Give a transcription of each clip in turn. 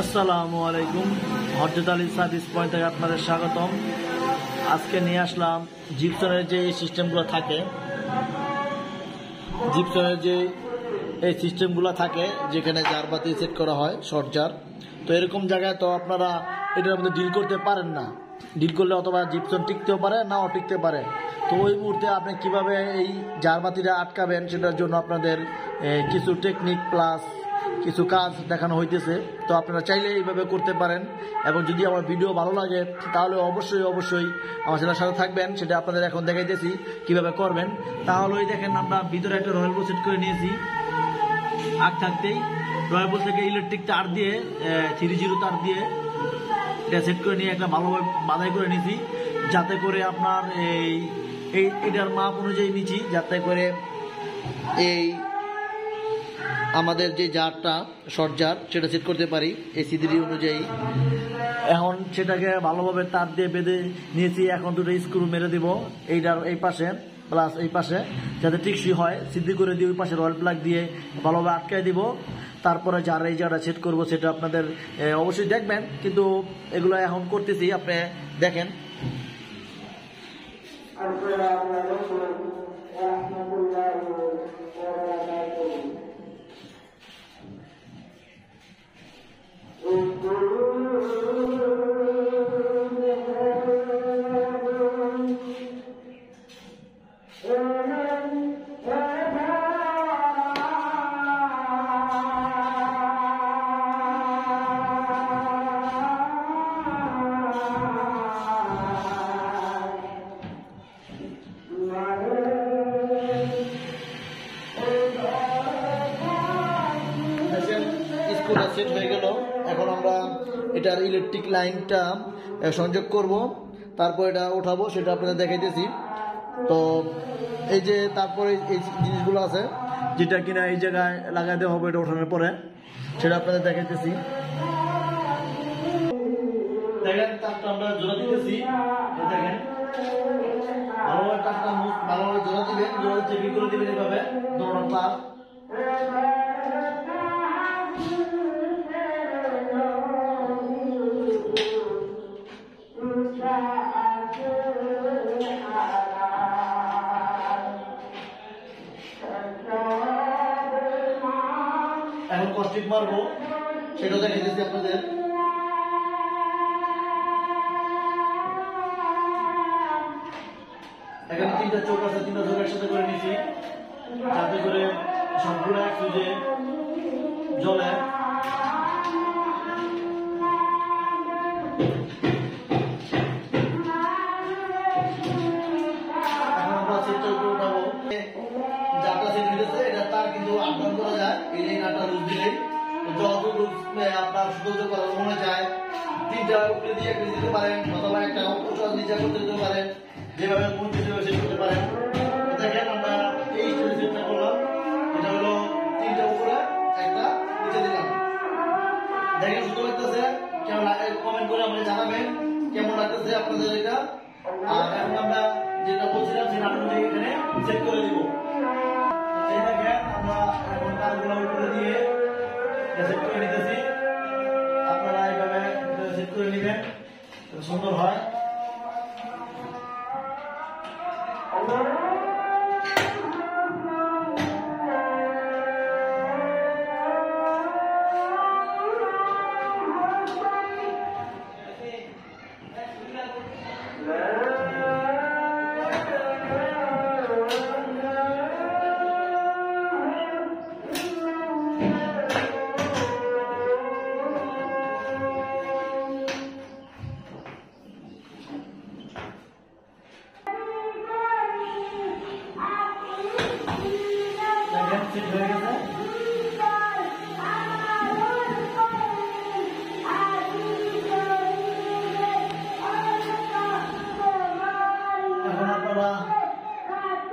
আসসালামু আলাইকুম। হযরত Ali service point থেকে আপনাদের স্বাগতম। আজকে নিয়ে আসলাম জিপসনের যে সিস্টেমগুলো থাকে, জিপসনের যে এই সিস্টেমগুলো থাকে যেখানে জারবাতি সেট করা হয়, শর্ট জার। তো এরকম জায়গায় তো আপনারা এটার মধ্যে ডিল করতে পারেন না। ডিল করলে অথবা জিপসন টিকতেও পারে, নাও টিকতে পারে। তো ওই মুহূর্তে আপনি কিভাবে এই জারবাতিটা আটকাবেন সেটার জন্য আপনাদের কিছু টেকনিক প্লাস কিছু কাজ দেখানো হইতেছে। তো আপনারা চাইলে এইভাবে করতে পারেন, এবং যদি আমার ভিডিও ভালো লাগে তাহলে অবশ্যই আমার চ্যানেলের সাথে থাকবেন। সেটা আপনাদের এখন দেখাইতেছি কিভাবে করবেন। তাহলে ওই দেখেন, আমরা ভিতরে একটা রয়্যাল বল সেট করে নিয়েছি। আগ থাকতেই রয়্যাল বল থেকে ইলেকট্রিক তার দিয়ে 30 তার দিয়ে এটা সেট করে নিয়ে একটা ভালোভাবে বাঁধাই করে নিয়েছি, যাতে করে আপনার এটার মাপ অনুযায়ী নিচ্ছি, যাতে করে এই আমাদের যে জারটা শর্ট জার সেটা সেট করতে পারি এই সিদ্রি অনুযায়ী। এখন সেটাকে ভালোভাবে তার দিয়ে বেঁধে নিয়েছি। এখন দুটো স্ক্রু মেরে দিব এইটার এই পাশে প্লাস এই পাশে, যাতে টিকসই হয়। সিদ্ধি করে দিয়ে ওই পাশে রয়্যাল প্লাগ দিয়ে ভালোভাবে আটকায় দিব। তারপরে এই জারটা সেট করবো, সেটা আপনাদের অবশ্যই দেখবেন, কিন্তু এগুলো এখন করতেছি, আপনি দেখেন। সেট হয়ে গেল। এখন আমরা এটার ইলেকট্রিক লাইনটা সংযোগ করব, তারপর এটা উঠাবো, সেটা আপনাদের দেখাইতেছি। তো এই যে তারপরে এই জিনিসগুলো আছে যেটা কিনা এই জায়গায় লাগাইতে হবে, এটা ওঠানোর পরে সেটা আপনাদের দেখাইতেছি। দেখেন তারটা আমরা জোড়া দিতেছি, দেখেন ভালোভাবে তারটা ভালোভাবে জোড়া দিবেন, জোড়া চেপি করে দিবেন এইভাবে দৌড়ানো তার। এখন কস্টিক মারবো, সেটা দেখাইতেছি আপনাদের। এখানে 3টা চোখ আছে, 3টা চোখ একসাথে করে নিয়েছি, যাতে করে সবগুলো এক সুজে জ্বলে। এখন আমরা সেটটা উপরে উঠাবো। যাটা সেট হয়েছে এটা তার কিন্তু আপডাউন করা যায়, এই যে নাটটা লুজ দিলেই যতটুকু আপনার সুন্দর করা মনে চায় 3টা উপরে দিয়ে দিতে পারেন, অথবা একটা উঁচু নিচে করতে দিতে পারেন, যেভাবে মন সেভাবে সেট করতে পারেন। দেখেন আমরা এই সেটটা করলাম, এটা হলো 3টা উপরে একটা নিচে দিলাম। দেখেন সুন্দর লাগতেছে, কেমন কমেন্ট করে আমাদের জানাবেন কেমন লাগতেছে আপনাদের এটা। আর এখন আমরা যেটা বলছিলাম সেটা আপনাদের এখানে সেট করে দিব। এই দেখেন আমরা এখন তারগুলো উপরে দিয়ে সেট করে নিতেছি। আপনারা এইভাবে সেট করে নেবেন, সুন্দর হয়। সেট হয়ে গেছে। এখন আপনারা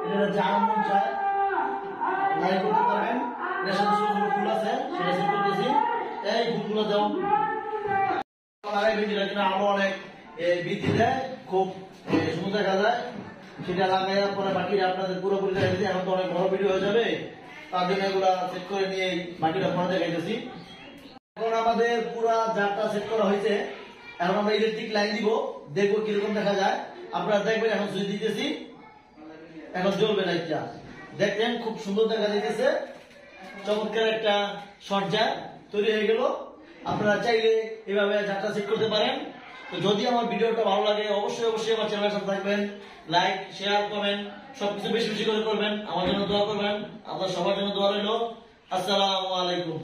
এটা যার মন চায় লাইক করতে পারবেন। এর সাথে ছোট ফুল আছে, সেটা সেট করতেছি। এই ফুলগুলো দাও লাগাই ভিডিও কিনা আরো অনেক বৃদ্ধি দেয়, খুব সুন্দর দেখা যায়। সেটা লাগাইয়ার পরে বাকিটা আপনাদের পুরোপুরি দেখাইছি। এখন তো অনেক বড় ভিডিও হয়ে যাবে, তার জন্য এগুলা সেট করে নিয়ে বাকিটা পরে দেখাইতেছি। এখন আমাদের পুরা জারটা সেট করা হয়েছে, এখন আমরা ইলেকট্রিক লাইন দিব, দেখবো কিরকম দেখা যায়। আপনারা দেখবেন এখন সুইচ দিতেছি, এখন জ্বলবে লাইটটা। দেখেন খুব সুন্দর দেখা যাইতেছে, চমৎকার একটা শর্ট জার তৈরি হয়ে গেল। আপনারা চাইলে এভাবে জারটা সেট করতে পারেন। তো যদি আমার ভিডিওটা ভালো লাগে অবশ্যই অবশ্যই আমার চ্যানেলের সাথে থাকবেন, লাইক শেয়ার কমেন্ট সবকিছু বেশি বেশি করে করবেন, আমার জন্য দোয়া করবেন। আপনার সবার জন্য দোয়া রইল। আসসালামু আলাইকুম।